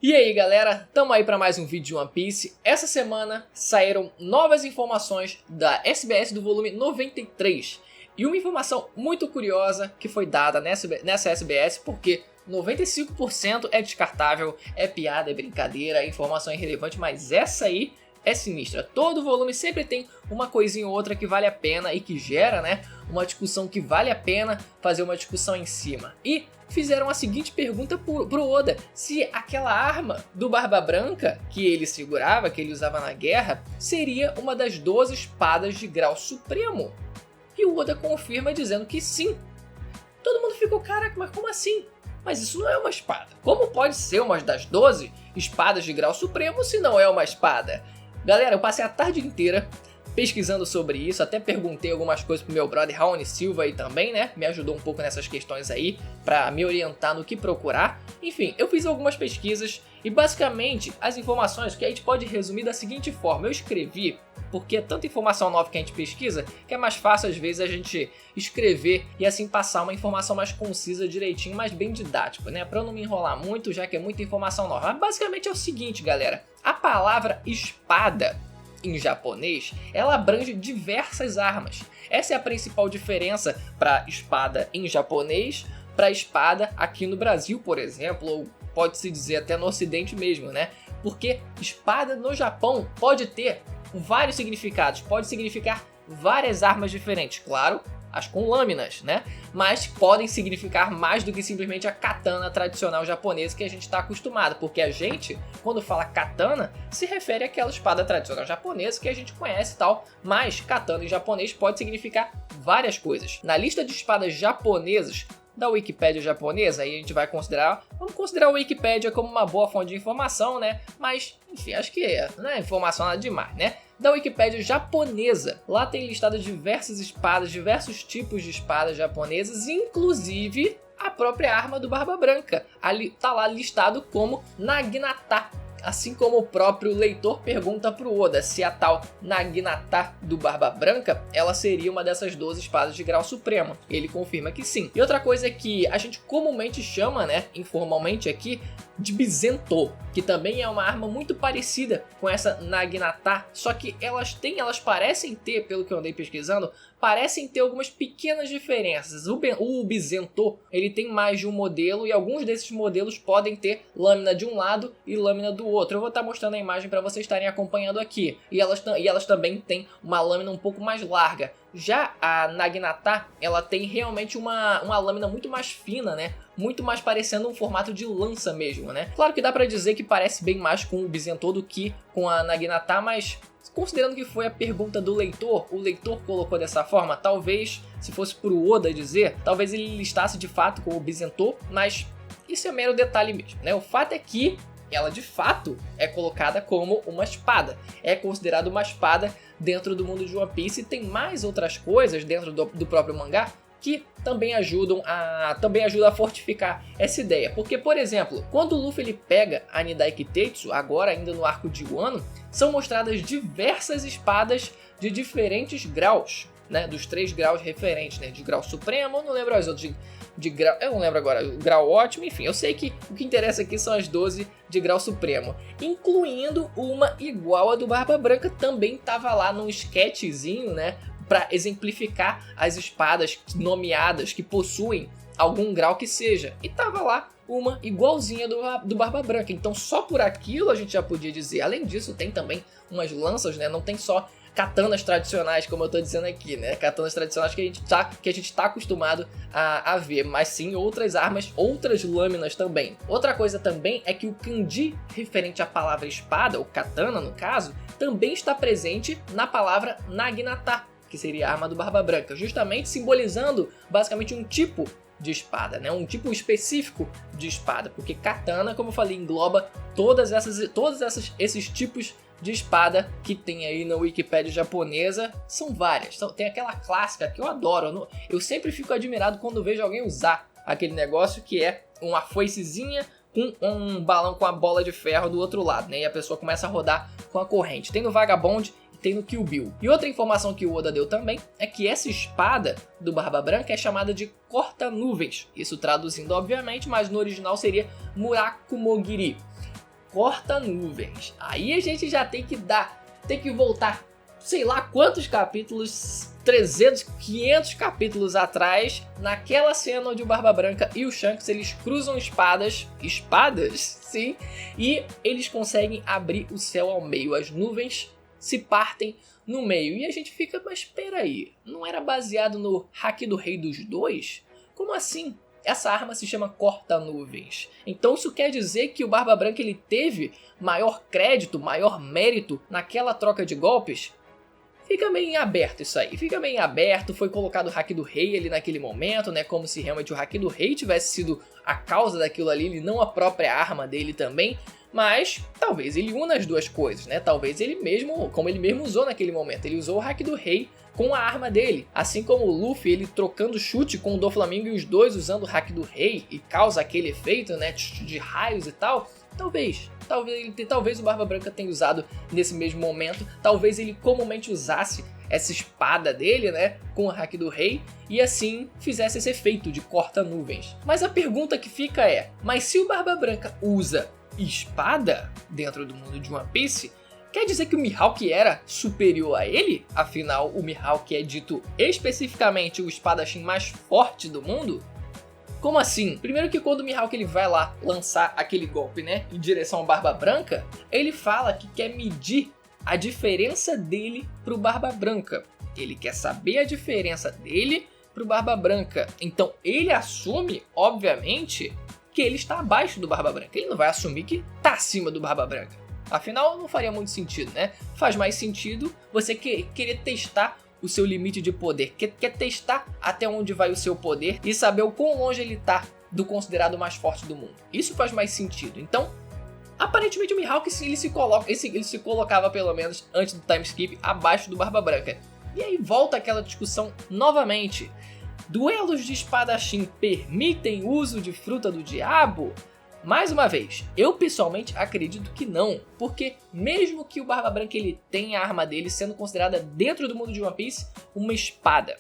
E aí galera, tamo aí para mais um vídeo de One Piece. Essa semana saíram novas informações da SBS do volume 93. E uma informação muito curiosa que foi dada nessa SBS, porque 95% é descartável, é piada, é brincadeira, é informação irrelevante, mas essa aí é sinistra. Todo volume sempre tem uma coisinha ou outra que vale a pena e que gera, uma discussão que vale a pena fazer uma discussão em cima. E fizeram a seguinte pergunta pro Oda: se aquela arma do Barba Branca que ele segurava, que ele usava na guerra, seria uma das 12 espadas de grau supremo. E o Oda confirma dizendo que sim. Todo mundo ficou, caraca, mas como assim? Mas isso não é uma espada. Como pode ser uma das 12 espadas de grau supremo se não é uma espada? Galera, eu passei a tarde inteira pesquisando sobre isso, até perguntei algumas coisas pro meu brother Raoni Silva aí também, me ajudou um pouco nessas questões aí, pra me orientar no que procurar. Enfim, eu fiz algumas pesquisas e basicamente as informações que a gente pode resumir da seguinte forma: eu escrevi, porque é tanta informação nova que a gente pesquisa, que é mais fácil às vezes a gente escrever e assim passar uma informação mais concisa, direitinho, mais bem didático, pra eu não me enrolar muito, já que é muita informação nova. Mas basicamente é o seguinte, galera: a palavra espada em japonês, ela abrange diversas armas. Essa é a principal diferença para espada em japonês, para espada aqui no Brasil, por exemplo, ou pode-se dizer até no ocidente mesmo, Porque espada no Japão pode ter vários significados, pode significar várias armas diferentes, claro, as com lâminas, mas podem significar mais do que simplesmente a katana tradicional japonesa que a gente está acostumado, porque a gente, quando fala katana, se refere àquela espada tradicional japonesa que a gente conhece e tal, mas katana em japonês pode significar várias coisas. Na lista de espadas japonesas da Wikipédia japonesa, aí a gente vai vamos considerar a Wikipédia como uma boa fonte de informação, mas enfim, acho que não é informação nada demais, Da Wikipédia japonesa, lá tem listado diversas espadas, diversos tipos de espadas japonesas, inclusive a própria arma do Barba Branca, ali tá lá listado como Naginata. Assim como o próprio leitor pergunta pro Oda se a tal Naginata do Barba Branca, ela seria uma dessas 12 espadas de grau supremo. Ele confirma que sim. E outra coisa é que a gente comumente chama, informalmente aqui, de Bizento, que também é uma arma muito parecida com essa Naginata, só que elas parecem ter, pelo que eu andei pesquisando, parecem ter algumas pequenas diferenças. O Bizento, ele tem mais de um modelo e alguns desses modelos podem ter lâmina de um lado e lâmina do outro. Eu vou estar mostrando a imagem para vocês estarem acompanhando aqui. E elas também têm uma lâmina um pouco mais larga. Já a Naginata, ela tem realmente uma lâmina muito mais fina, muito mais parecendo um formato de lança mesmo, Claro que dá pra dizer que parece bem mais com o Bizento do que com a Naginata, mas considerando que foi a pergunta do leitor, o leitor colocou dessa forma, talvez, se fosse pro Oda dizer, talvez ele listasse de fato com o Bizento, mas isso é mero detalhe mesmo, O fato é que ela de fato é colocada como uma espada, é considerada uma espada dentro do mundo de One Piece, e tem mais outras coisas dentro do próprio mangá que também ajudam a fortificar essa ideia. Porque, por exemplo, quando o Luffy ele pega a Nidai Kitetsu, agora ainda no arco de Wano, são mostradas diversas espadas de diferentes graus, dos 3 graus referentes, de grau supremo, eu não lembro as outras de grau, eu não lembro agora, o grau ótimo, enfim, eu sei que o que interessa aqui são as 12 de grau supremo, incluindo uma igual a do Barba Branca, também estava lá num sketchzinho, para exemplificar as espadas nomeadas que possuem algum grau que seja, e tava lá uma igualzinha do Barba Branca. Então só por aquilo a gente já podia dizer. Além disso, tem também umas lanças, não tem só katanas tradicionais, como eu tô dizendo aqui, katanas tradicionais que a gente tá acostumado a ver, mas sim outras armas, outras lâminas também. Outra coisa também é que o kanji referente à palavra espada, ou katana no caso, também está presente na palavra Naginata, que seria a arma do Barba Branca, justamente simbolizando basicamente um tipo de espada, um tipo específico de espada, porque katana, como eu falei, engloba todos esses tipos de espada que tem aí na Wikipédia japonesa. São várias, tem aquela clássica que eu adoro, eu sempre fico admirado quando vejo alguém usar aquele negócio que é uma foicezinha com um balão com a bola de ferro do outro lado, e a pessoa começa a rodar com a corrente. Tem no Vagabond, tem no Kill Bill. E outra informação que o Oda deu também é que essa espada do Barba Branca é chamada de corta-nuvens. Isso traduzindo obviamente, mas no original seria Murakumogiri. corta-nuvens. Aí a gente já tem que voltar, sei lá quantos capítulos, 300, 500 capítulos atrás, naquela cena onde o Barba Branca e o Shanks, eles cruzam espadas, sim, e eles conseguem abrir o céu ao meio, as nuvens se partem no meio, e a gente fica, mas espera aí, não era baseado no Haki do Rei dos Dois? Como assim? Essa arma se chama corta-nuvens. Então isso quer dizer que o Barba Branca ele teve maior crédito, maior mérito naquela troca de golpes? Fica meio em aberto isso aí, fica meio em aberto, foi colocado o Haki do Rei ali naquele momento, né, como se realmente o Haki do Rei tivesse sido a causa daquilo ali, e não a própria arma dele também, mas talvez ele una as duas coisas, né, talvez ele mesmo, como ele mesmo usou naquele momento, ele usou o Haki do Rei com a arma dele, assim como o Luffy, ele trocando chute com o Doflamingo e os dois usando o Haki do Rei e causa aquele efeito, né, de raios e tal, talvez o Barba Branca tenha usado nesse mesmo momento, talvez ele comumente usasse essa espada dele, né, com o Haki do Rei, e assim fizesse esse efeito de corta-nuvens. Mas a pergunta que fica é, mas se o Barba Branca usa espada dentro do mundo de One Piece, quer dizer que o Mihawk era superior a ele? Afinal, o Mihawk é dito especificamente o espadachim mais forte do mundo? Como assim? Primeiro que quando o Mihawk ele vai lá lançar aquele golpe, né, em direção ao Barba Branca, ele fala que quer medir a diferença dele pro Barba Branca. Ele quer saber a diferença dele pro Barba Branca. Então ele assume, obviamente, que ele está abaixo do Barba Branca. Ele não vai assumir que tá acima do Barba Branca. Afinal, não faria muito sentido, né? Faz mais sentido você querer testar o seu limite de poder, quer testar até onde vai o seu poder e saber o quão longe ele tá do considerado mais forte do mundo. Isso faz mais sentido. Então, aparentemente o Mihawk ele se colocava pelo menos antes do time skip abaixo do Barba Branca. E aí volta aquela discussão novamente. Duelos de espadachim permitem uso de fruta do diabo? Mais uma vez, eu pessoalmente acredito que não, porque mesmo que o Barba Branca ele tenha a arma dele sendo considerada dentro do mundo de One Piece uma espada,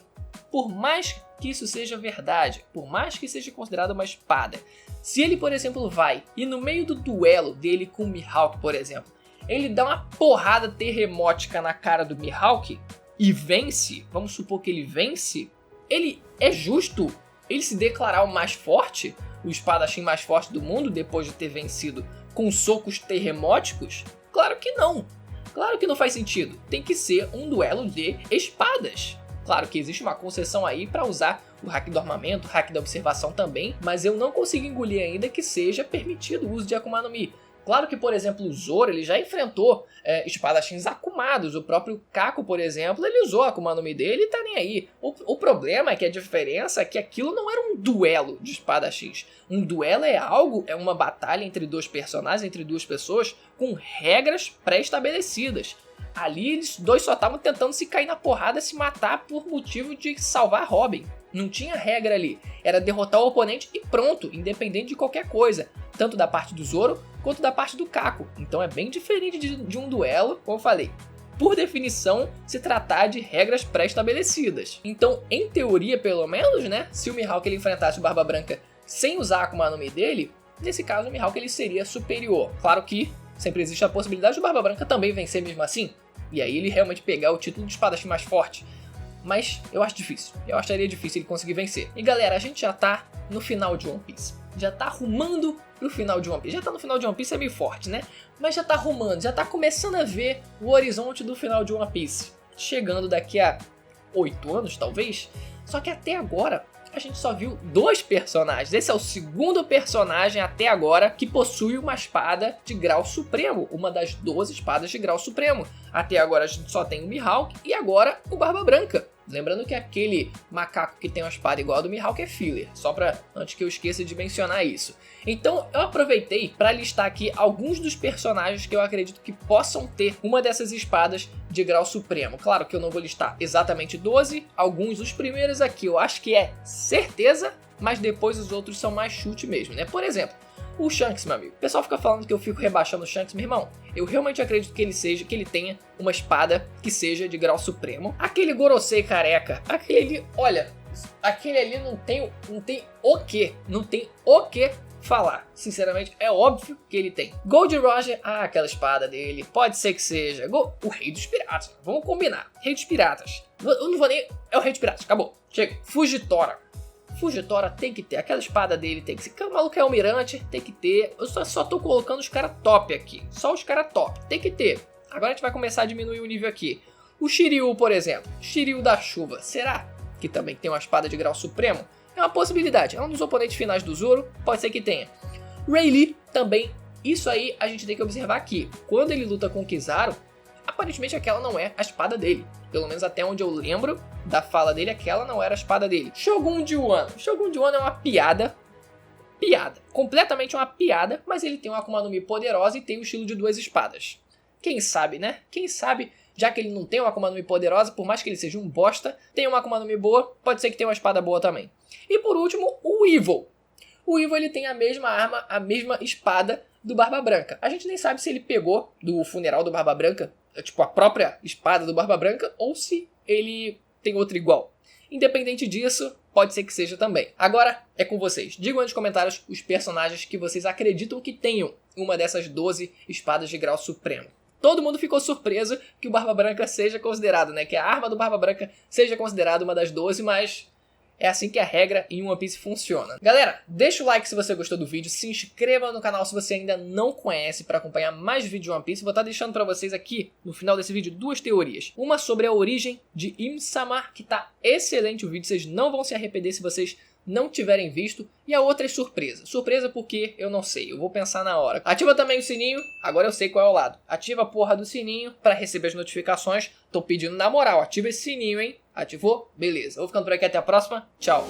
por mais que isso seja verdade, por mais que seja considerado uma espada, se ele, por exemplo, vai e no meio do duelo dele com o Mihawk, por exemplo, ele dá uma porrada terremótica na cara do Mihawk e vence, vamos supor que ele vence, ele é justo ele se declarar o mais forte, o espadachim mais forte do mundo depois de ter vencido com socos terremóticos? Claro que não. Claro que não faz sentido. Tem que ser um duelo de espadas. Claro que existe uma concessão aí para usar o Haki do Armamento, o Haki da Observação também, mas eu não consigo engolir ainda que seja permitido o uso de Akuma no Mi. Claro que, por exemplo, o Zoro ele já enfrentou espadachins akumados. O próprio Kako, por exemplo, ele usou a Akuma no Mi dele e tá nem aí. O problema é que a diferença é que aquilo não era um duelo de espadachins. Um duelo é uma batalha entre dois personagens, entre duas pessoas, com regras pré-estabelecidas. Ali eles dois só estavam tentando se cair na porrada, se matar por motivo de salvar Robin. Não tinha regra ali, era derrotar o oponente e pronto, independente de qualquer coisa, tanto da parte do Zoro quanto da parte do Kako. Então é bem diferente de um duelo, como eu falei. Por definição, se tratar de regras pré-estabelecidas. Então, em teoria pelo menos, né, se o Mihawk ele enfrentasse o Barba Branca sem usar a Akuma no Mi dele, nesse caso o Mihawk ele seria superior. Claro que sempre existe a possibilidade do Barba Branca também vencer mesmo assim, e aí ele realmente pegar o título de espadachim mais forte. Mas eu acho difícil, eu acharia difícil ele conseguir vencer. E galera, a gente já tá no final de One Piece. Já tá arrumando pro final de One Piece. Já tá no final de One Piece é meio forte, né? Mas já tá arrumando, já tá começando a ver o horizonte do final de One Piece. Chegando daqui a 8 anos, talvez. Só que até agora, a gente só viu 2 personagens. Esse é o segundo personagem até agora que possui uma espada de grau supremo. Uma das 12 espadas de grau supremo. Até agora a gente só tem o Mihawk e agora o Barba Branca. Lembrando que aquele macaco que tem uma espada igual a do Mihawk é filler, só pra antes que eu esqueça de mencionar isso. Então eu aproveitei para listar aqui alguns dos personagens que eu acredito que possam ter uma dessas espadas de grau supremo. Claro que eu não vou listar exatamente 12, alguns dos primeiros aqui eu acho que é certeza, mas depois os outros são mais chute mesmo, né? Por exemplo, o Shanks, meu amigo. O pessoal fica falando que eu fico rebaixando o Shanks, meu irmão. Eu realmente acredito que ele tenha uma espada que seja de grau supremo. Aquele Gorosei careca, aquele ali, olha, aquele ali não tem o que falar. Sinceramente, é óbvio que ele tem. Gold Roger, aquela espada dele, pode ser que seja. O Rei dos Piratas, vamos combinar. Rei dos Piratas. Eu não vou nem... É o Rei dos Piratas, acabou. Chega. Fugitora. Fugitora tem que ter. Aquela espada dele tem que ser. O maluco é almirante, tem que ter. Eu só tô colocando os caras top aqui. Só os caras top. Tem que ter. Agora a gente vai começar a diminuir o nível aqui. O Shiryu, por exemplo. Shiryu da Chuva. Será que também tem uma espada de grau supremo? É uma possibilidade. É um dos oponentes finais do Zoro. Pode ser que tenha. Rayleigh também. Isso aí a gente tem que observar aqui. Quando ele luta com o Kizaru, aparentemente aquela não é a espada dele. Pelo menos até onde eu lembro da fala dele, aquela não era a espada dele. Shogun de Wano. Shogun de Wano é uma piada. Piada. Completamente uma piada. Mas ele tem uma Akuma no Mi poderosa e tem o estilo de duas espadas. Quem sabe, né? Quem sabe, já que ele não tem uma Akuma no Mi poderosa, por mais que ele seja um bosta, tem uma Akuma no Mi boa, pode ser que tenha uma espada boa também. E por último, o Evil. O Evil ele tem a mesma arma, a mesma espada do Barba Branca. A gente nem sabe se ele pegou do funeral do Barba Branca, tipo a própria espada do Barba Branca, ou se ele tem outra igual. Independente disso, pode ser que seja também. Agora é com vocês. Digam aí nos comentários os personagens que vocês acreditam que tenham uma dessas 12 espadas de grau supremo. Todo mundo ficou surpreso que o Barba Branca seja considerado, né? Que a arma do Barba Branca seja considerada uma das 12, mas é assim que a regra em One Piece funciona. Galera, deixa o like se você gostou do vídeo, se inscreva no canal se você ainda não conhece para acompanhar mais vídeos de One Piece. Vou estar deixando para vocês aqui, no final desse vídeo, duas teorias. Uma sobre a origem de Im-sama, que tá excelente o vídeo, vocês não vão se arrepender se vocês não tiverem visto. E a outra é surpresa. Surpresa porque eu não sei, eu vou pensar na hora. Ativa também o sininho, agora eu sei qual é o lado. Ativa a porra do sininho para receber as notificações. Tô pedindo na moral, ativa esse sininho, hein? Ativou? Beleza. Vou ficando por aqui, até a próxima. Tchau.